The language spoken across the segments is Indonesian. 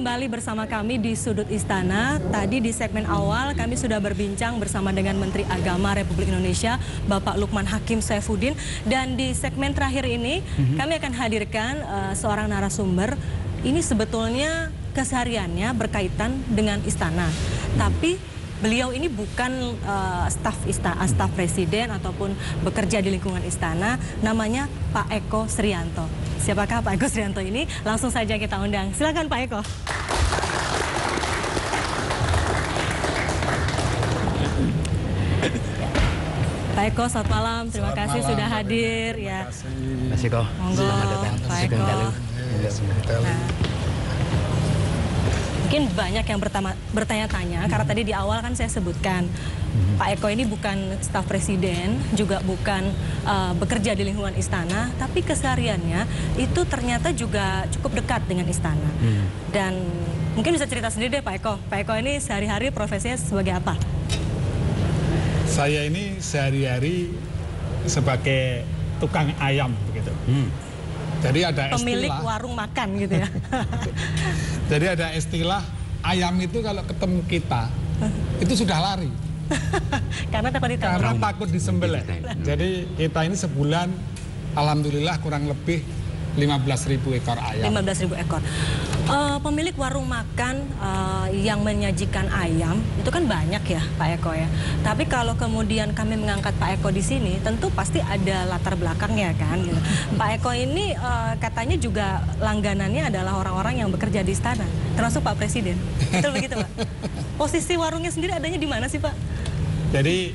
kembali bersama kami di Sudut Istana. Tadi di segmen awal kami sudah berbincang bersama dengan Menteri Agama Republik Indonesia, Bapak Lukman Hakim Saifuddin. Dan di segmen terakhir ini kami akan hadirkan seorang narasumber. Ini sebetulnya kesehariannya berkaitan dengan istana. Tapi beliau ini bukan staf presiden ataupun bekerja di lingkungan istana. Namanya Pak Eko Srianto. Siapakah Pak Eko Srianto ini? Langsung saja kita undang. Silakan Pak Eko. Pak Eko, selamat malam. Terima kasih sudah hadir. Ya. Terima kasih kok. Monggo, Pak Eko. Nah, mungkin banyak yang bertanya-tanya karena tadi di awal kan saya sebutkan Pak Eko ini bukan staf presiden, juga bukan bekerja di lingkungan istana, tapi kesehariannya itu ternyata juga cukup dekat dengan istana. Dan mungkin bisa cerita sendiri deh Pak Eko. Pak Eko ini sehari-hari profesinya sebagai apa? Saya ini sehari-hari sebagai tukang ayam begitu. Jadi ada pemilik istilah, warung makan gitu ya. Jadi ada istilah ayam itu kalau ketemu kita itu sudah lari. Karena takut disembelih. Jadi kita ini sebulan alhamdulillah kurang lebih 15.000 ekor ayam. 15.000 ekor. Pemilik warung makan yang menyajikan ayam itu kan banyak ya Pak Eko ya. Tapi kalau kemudian kami mengangkat Pak Eko di sini, tentu pasti ada latar belakangnya kan. Gitu. Pak Eko ini katanya juga langganannya adalah orang-orang yang bekerja di istana, termasuk Pak Presiden. Betul begitu Pak? Posisi warungnya sendiri adanya di mana sih Pak? Jadi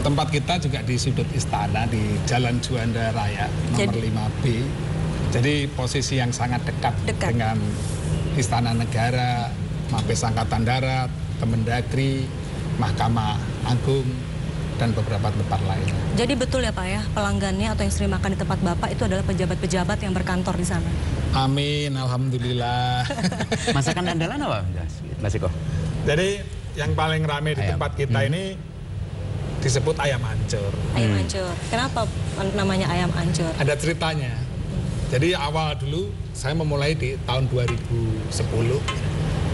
tempat kita juga di sudut istana di Jalan Juanda Raya nomor 5B. Jadi posisi yang sangat dekat dengan Istana Negara, Mabes Angkatan Darat, Kemendagri, Mahkamah Agung, dan beberapa tempat lain. Jadi betul ya Pak ya, pelanggannya atau yang sering makan di tempat Bapak itu adalah pejabat-pejabat yang berkantor di sana? Amin, alhamdulillah. Masakan andalan apa, Mas Eko? Jadi yang paling ramai di tempat kita ini disebut ayam ancur. Ayam ancur. Kenapa namanya ayam ancur? Ada ceritanya. Jadi awal dulu saya memulai di tahun 2010.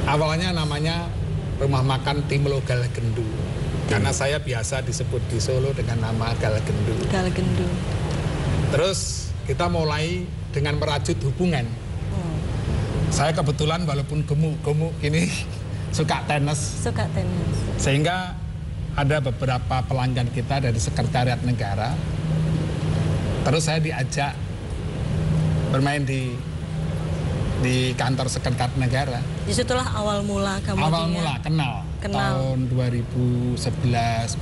Awalnya namanya Rumah Makan Timlo Galagendu. Karena saya biasa disebut di Solo dengan nama Galagendu. Galagendu. Terus kita mulai dengan merajut hubungan. Saya kebetulan walaupun gemuk-gemuk ini suka tenis. Suka tenis. Sehingga ada beberapa pelanggan kita dari Sekretariat Negara. Terus saya diajak bermain di kantor Sekretariat Negara. Disitulah awal mula kamu. Awal mula kenal. Tahun 2011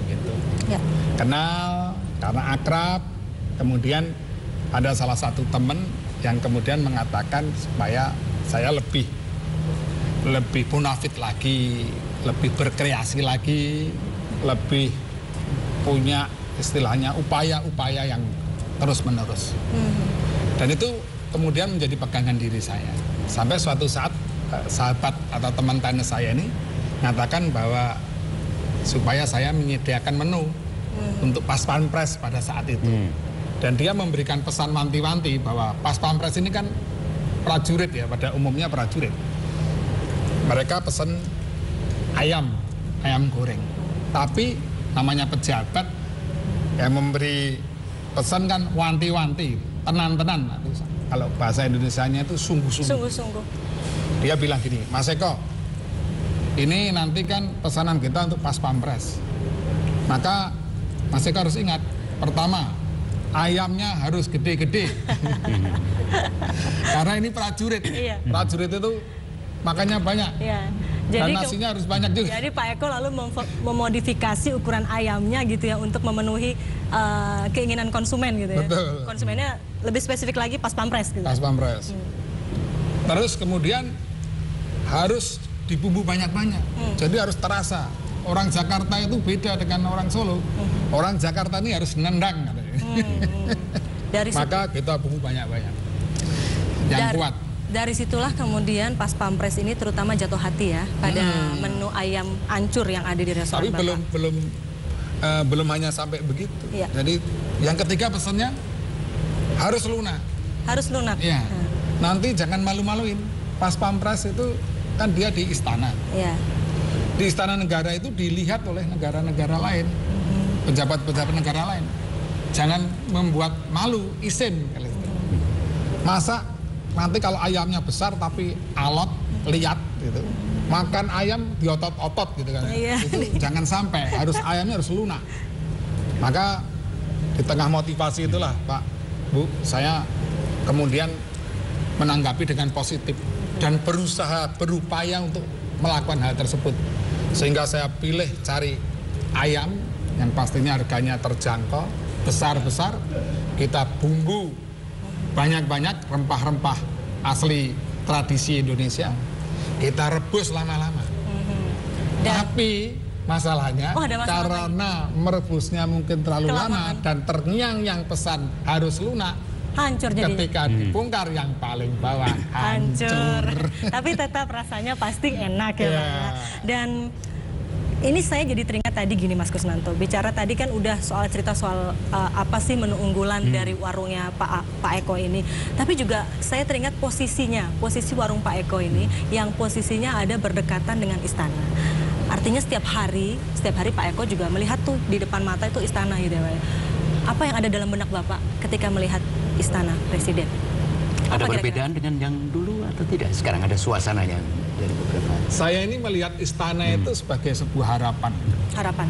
begitu. Ya. Kenal karena akrab. Kemudian ada salah satu teman yang kemudian mengatakan supaya saya lebih bonafit lagi, lebih berkreasi lagi, lebih punya istilahnya upaya-upaya yang terus-menerus. Dan itu kemudian menjadi pegangan diri saya. Sampai suatu saat sahabat atau teman tenis saya ini mengatakan bahwa supaya saya menyediakan menu untuk Pas Pampres pada saat itu. Dan dia memberikan pesan wanti-wanti bahwa Pas Pampres ini kan prajurit ya, pada umumnya prajurit. Mereka pesan ayam goreng. Tapi namanya pejabat yang memberi pesan kan wanti-wanti, tenan-tenan. Kalau bahasa Indonesianya itu sungguh-sungguh. Sungguh-sungguh. Dia bilang gini, Mas Eko, ini nanti kan pesanan kita untuk Pas Pampres. Maka Mas Eko harus ingat, pertama, ayamnya harus gede-gede. Karena ini prajurit. Iya. Prajurit itu makannya banyak. Iya. Dan nasinya harus banyak juga. Jadi Pak Eko lalu memodifikasi ukuran ayamnya gitu ya untuk memenuhi keinginan konsumen gitu ya. Betul. Konsumennya lebih spesifik lagi Pas Pampres gitu. Pas Pampres. Terus kemudian harus dibumbu banyak-banyak. Jadi harus terasa. Orang Jakarta itu beda dengan orang Solo. Orang Jakarta ini harus nendang katanya. Maka kita bumbu banyak-banyak. Yang kuat. Dari situlah kemudian Pas Pampres ini terutama jatuh hati ya pada menu ayam ancur yang ada di restoran Tapi Bapak. belum hanya sampai begitu. Iya. Jadi yang ketiga pesannya harus lunak. Harus lunak. Iya. Nanti jangan malu-maluin. pas Pampres itu kan dia di istana. Ya. Di istana negara itu dilihat oleh negara-negara lain, pejabat-pejabat negara lain. Jangan membuat malu, isin. Masa nanti kalau ayamnya besar tapi alot, liat gitu. Makan ayam diotot-otot gitu kan. Itu jangan sampai, ayamnya harus lunak. Maka di tengah motivasi itulah Pak, Bu, saya kemudian menanggapi dengan positif dan berupaya untuk melakukan hal tersebut. Sehingga saya pilih cari ayam yang pastinya harganya terjangkau, besar-besar, kita bumbu banyak-banyak, rempah-rempah asli tradisi Indonesia, kita rebus lama-lama. Tapi masalahnya karena merebusnya mungkin terlalu lama dan terngiang-ngiang pesan harus lunak, hancur jadinya. Ketika dibongkar yang paling bawah hancur. Tapi tetap rasanya pasti enak ya Pak. Dan ini saya jadi teringat tadi gini Mas Kusnanto, bicara tadi kan udah cerita soal apa sih menu unggulan dari warungnya Pak Eko ini. Tapi juga saya teringat posisi warung Pak Eko ini yang posisinya ada berdekatan dengan istana. Artinya setiap hari Pak Eko juga melihat tuh di depan mata itu istana gitu ya Pak. Apa yang ada dalam benak Bapak ketika melihat istana Presiden? Ada perbedaan dengan yang dulu atau tidak? Sekarang ada suasananya dari beberapa. Saya ini melihat istana itu sebagai sebuah harapan. Harapan.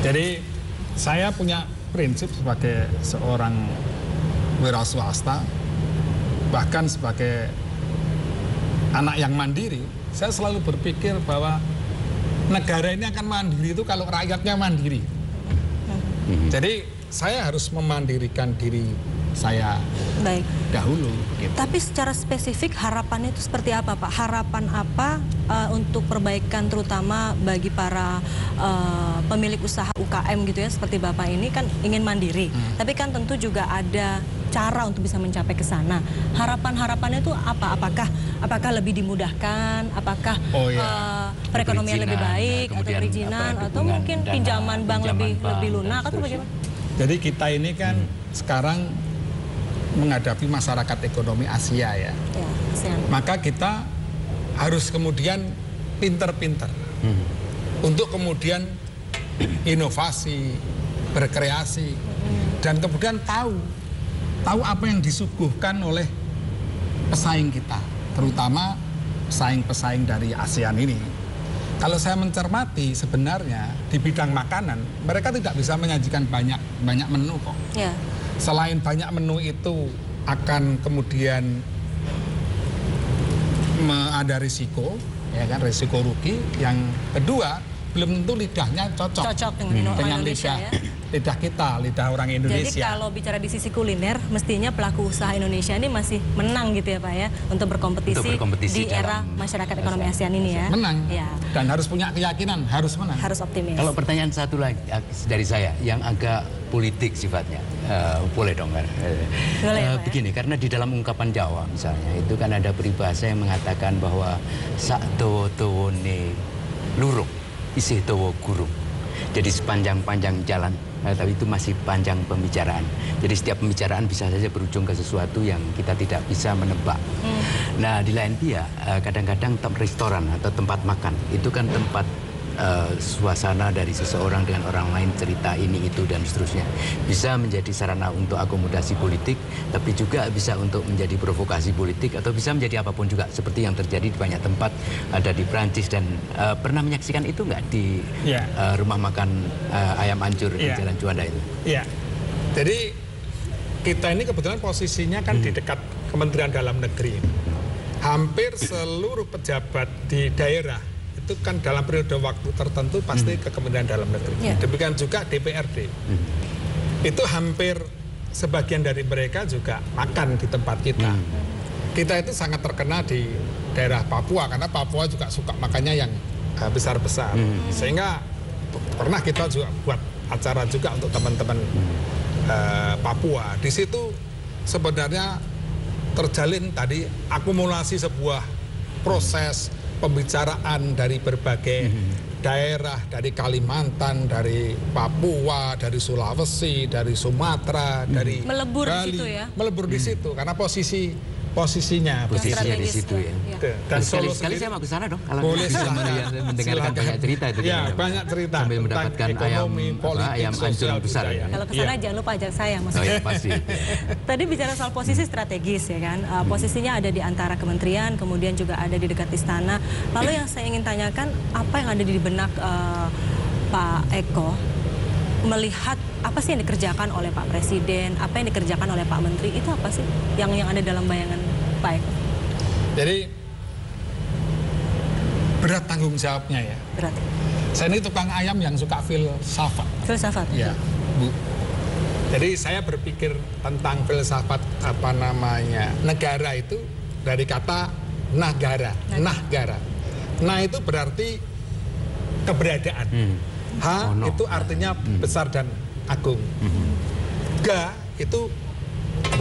Jadi saya punya prinsip sebagai seorang wira swasta, bahkan sebagai anak yang mandiri, saya selalu berpikir bahwa negara ini akan mandiri itu kalau rakyatnya mandiri. Jadi saya harus memandirikan diri saya dahulu. Gitu. Tapi secara spesifik harapannya itu seperti apa Pak? Harapan apa untuk perbaikan terutama bagi para pemilik usaha UKM gitu ya, seperti Bapak ini kan ingin mandiri. Tapi kan tentu juga ada cara untuk bisa mencapai ke sana. Harapan-harapannya itu apa? Apakah lebih dimudahkan? Apakah perekonomian lebih baik atau perizinan atau mungkin pinjaman bank lebih lunak atau bagaimana? Jadi kita ini kan sekarang menghadapi masyarakat ekonomi Asia ya. Maka kita harus kemudian pinter-pinter untuk kemudian inovasi, berkreasi, dan kemudian tahu apa yang disuguhkan oleh pesaing kita, terutama pesaing-pesaing dari ASEAN ini. Kalau saya mencermati sebenarnya di bidang makanan, mereka tidak bisa menyajikan banyak menu kok. Selain banyak menu itu akan kemudian ada risiko, ya kan, risiko rugi. Yang kedua, belum tentu lidahnya cocok dengan lidah kita, lidah orang Indonesia. Jadi kalau bicara di sisi kuliner, mestinya pelaku usaha Indonesia ini masih menang gitu ya Pak ya, untuk berkompetisi di era masyarakat ekonomi ASEAN ini ya. Menang, dan harus punya keyakinan, harus menang. Harus optimis. Kalau pertanyaan satu lagi dari saya, yang agak politik sifatnya, boleh dong kan? Begini, karena di dalam ungkapan Jawa misalnya, itu kan ada peribahasa yang mengatakan bahwa sak towo-towone lurung, isih towo gurung. Jadi sepanjang-panjang jalan, tapi itu masih panjang pembicaraan. Jadi setiap pembicaraan bisa saja berujung ke sesuatu yang kita tidak bisa menebak. Nah, di lain pihak, kadang-kadang restoran atau tempat makan, itu kan tempat suasana dari seseorang dengan orang lain, cerita ini, itu, dan seterusnya. Bisa menjadi sarana untuk akomodasi politik, tapi juga bisa untuk menjadi provokasi politik, atau bisa menjadi apapun juga, seperti yang terjadi di banyak tempat, ada di Prancis, dan pernah menyaksikan itu nggak di rumah makan ayam ancur di Jalan Juanda itu? Iya, jadi kita ini kebetulan posisinya kan di dekat Kementerian Dalam Negeri. Hampir seluruh pejabat di daerah itu kan dalam periode waktu tertentu pasti ke Kementerian Dalam Negeri. Demikian juga DPRD. Itu hampir sebagian dari mereka juga makan di tempat kita. Kita itu sangat terkenal di daerah Papua, karena Papua juga suka makannya yang besar-besar. Sehingga pernah kita juga buat acara juga untuk teman-teman Papua. Di situ sebenarnya terjalin tadi akumulasi sebuah proses pembicaraan dari berbagai daerah, dari Kalimantan, dari Papua, dari Sulawesi, dari Sumatera, dari melebur Bali, di situ ya? Melebur di situ, karena posisi posisinya. Posisinya di situ ya. Dan sekali Solo saya sendiri mau ke sana dong kalau boleh bisa silakan. mendengarkan banyak cerita itu. Ya, banyak cerita sambil tentang mendapatkan ekonomi, politik, ayam ancur sosial, besar. budaya. Kalau ke sana jangan lupa ajak saya, Mas. Oh ya pasti. Tadi bicara soal posisi strategis ya kan, posisinya ada di antara kementerian, kemudian juga ada di dekat istana. Lalu yang saya ingin tanyakan, apa yang ada di benak Pak Eko melihat apa sih yang dikerjakan oleh Pak Presiden, apa yang dikerjakan oleh Pak Menteri, itu apa sih yang ada dalam bayangan Pak Eko? Jadi berat tanggung jawabnya ya. Berat. Saya ini tukang ayam yang suka filsafat. Filsafat. Ya, Bu. Jadi saya berpikir tentang filsafat negara itu dari kata nagara, nahgara. Nah itu berarti keberadaan. Itu artinya besar dan agung. Ga itu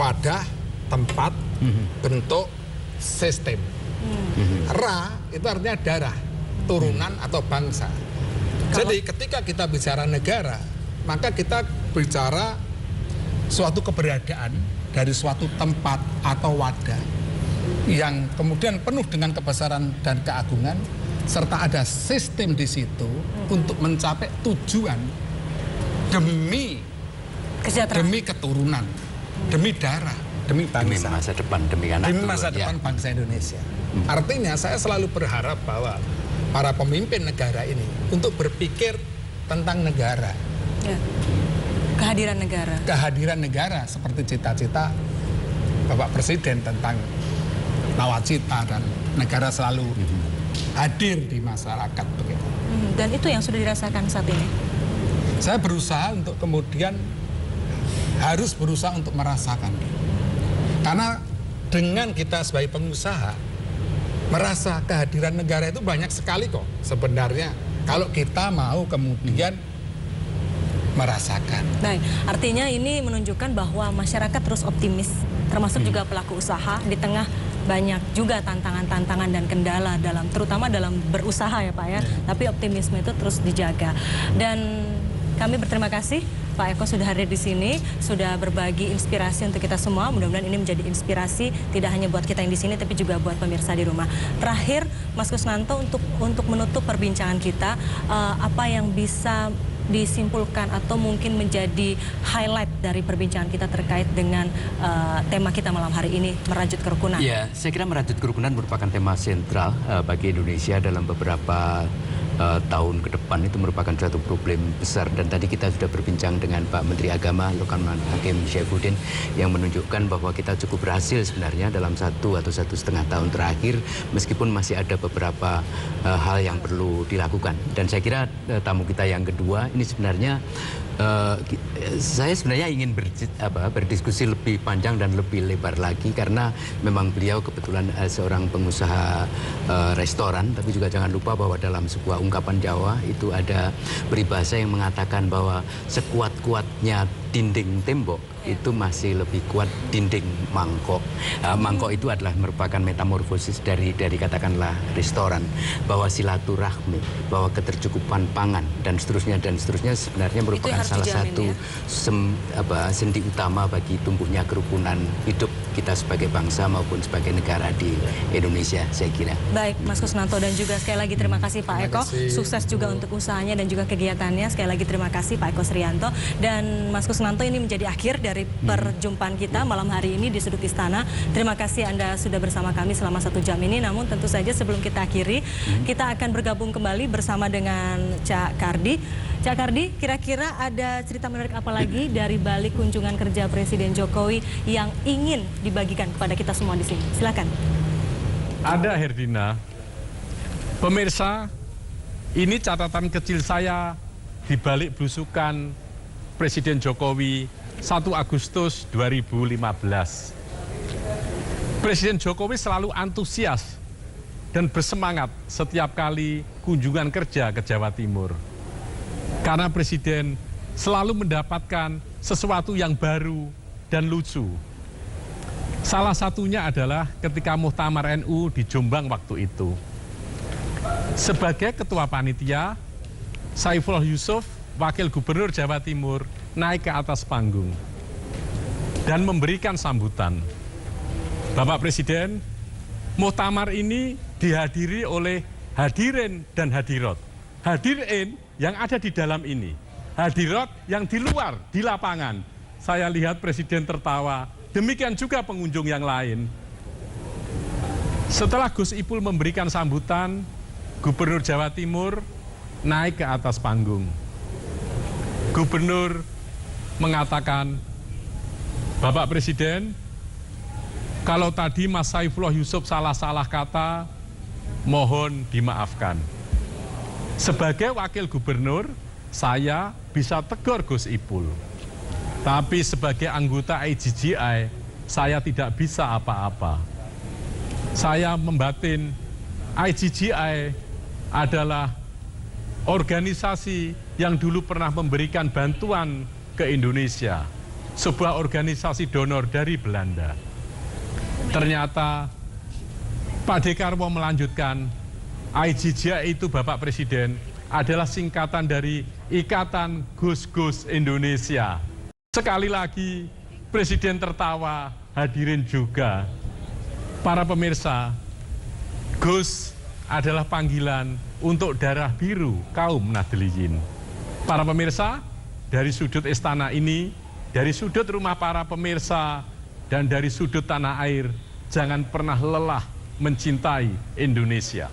wadah, tempat, bentuk, sistem. Ra itu artinya darah, turunan atau bangsa. Jadi ketika kita bicara negara, maka kita bicara suatu keberadaan dari suatu tempat atau wadah yang kemudian penuh dengan kebesaran dan keagungan, serta ada sistem di situ untuk mencapai tujuan demi keturunan, demi darah, demi bangsa, demi masa depan, demi anak, demi masa depan bangsa Indonesia. Artinya saya selalu berharap bahwa para pemimpin negara ini untuk berpikir tentang negara, kehadiran negara seperti cita-cita Bapak Presiden tentang nawacita dan negara selalu hadir di masyarakat begitu. Dan itu yang sudah dirasakan saat ini. Saya berusaha untuk kemudian harus berusaha untuk merasakan. Karena dengan kita sebagai pengusaha merasa kehadiran negara itu banyak sekali kok sebenarnya kalau kita mau kemudian merasakan. Baik, artinya ini menunjukkan bahwa masyarakat terus optimis, termasuk juga pelaku usaha di tengah banyak juga tantangan-tantangan dan kendala terutama dalam berusaha ya Pak ya. Tapi optimisme itu terus dijaga. Dan kami berterima kasih Pak Eko sudah hadir di sini, sudah berbagi inspirasi untuk kita semua. Mudah-mudahan ini menjadi inspirasi tidak hanya buat kita yang di sini, tapi juga buat pemirsa di rumah. Terakhir, Mas Kusnanto, untuk menutup perbincangan kita, apa yang bisa disimpulkan atau mungkin menjadi highlight dari perbincangan kita terkait dengan tema kita malam hari ini, merajut kerukunan? Ya, saya kira merajut kerukunan merupakan tema sentral bagi Indonesia dalam beberapa tahun ke depan. Itu merupakan suatu problem besar, dan tadi kita sudah berbincang dengan Pak Menteri Agama Lukman Hakim Saifuddin yang menunjukkan bahwa kita cukup berhasil sebenarnya dalam 1 atau 1,5 tahun terakhir, meskipun masih ada beberapa hal yang perlu dilakukan. Dan saya kira tamu kita yang kedua ini sebenarnya saya sebenarnya ingin berdiskusi lebih panjang dan lebih lebar lagi, karena memang beliau kebetulan seorang pengusaha restoran, tapi juga jangan lupa bahwa dalam sebuah ungkapan Jawa itu ada peribahasa yang mengatakan bahwa sekuat-kuatnya dinding tembok itu masih lebih kuat dinding mangkok. Mangkok itu adalah merupakan metamorfosis dari katakanlah restoran, bahwa silaturahmi, bahwa ketercukupan pangan dan seterusnya sebenarnya merupakan salah satu sendi utama bagi tumbuhnya kerukunan hidup kita sebagai bangsa maupun sebagai negara di Indonesia, saya kira. Baik, Mas Kusnanto, dan juga sekali lagi terima kasih Pak Eko. Sukses juga untuk usahanya dan juga kegiatannya. Sekali lagi terima kasih Pak Eko Srianto. Dan Mas Kusnanto, ini menjadi akhir dari perjumpaan kita malam hari ini di Sudut Istana. Terima kasih Anda sudah bersama kami selama 1 jam ini. Namun tentu saja sebelum kita akhiri, kita akan bergabung kembali bersama dengan Cak Kardi. Cak Kardi, kira-kira ada cerita menarik apa lagi dari balik kunjungan kerja Presiden Jokowi yang ingin dibagikan kepada kita semua di sini? Silakan. Ada, Herdina. Pemirsa, ini catatan kecil saya di balik belusukan Presiden Jokowi 1 Agustus 2015. Presiden Jokowi selalu antusias dan bersemangat setiap kali kunjungan kerja ke Jawa Timur. Karena Presiden selalu mendapatkan sesuatu yang baru dan lucu. Salah satunya adalah ketika Muktamar NU di Jombang waktu itu. Sebagai ketua panitia, Saifullah Yusuf, Wakil Gubernur Jawa Timur, naik ke atas panggung dan memberikan sambutan. Bapak Presiden, muktamar ini dihadiri oleh hadirin dan hadirat. Hadirin yang ada di dalam ini, hadirat yang di luar, di lapangan. Saya lihat Presiden tertawa, demikian juga pengunjung yang lain. Setelah Gus Ipul memberikan sambutan, Gubernur Jawa Timur naik ke atas panggung. Gubernur mengatakan, Bapak Presiden, kalau tadi Mas Saifullah Yusuf salah-salah kata, mohon dimaafkan. Sebagai wakil gubernur, saya bisa tegur Gus Ipul. Tapi sebagai anggota IGGI, saya tidak bisa apa-apa. Saya membatin IGGI adalah organisasi yang dulu pernah memberikan bantuan ke Indonesia. Sebuah organisasi donor dari Belanda. Ternyata Pak Dekarwo melanjutkan, IGGI itu Bapak Presiden adalah singkatan dari Ikatan Gus-Gus Indonesia. Sekali lagi Presiden tertawa, hadirin juga. Para pemirsa, Gus adalah panggilan untuk darah biru kaum Nahdliyin. Para pemirsa, dari sudut istana ini, dari sudut rumah para pemirsa, dan dari sudut tanah air, jangan pernah lelah mencintai Indonesia.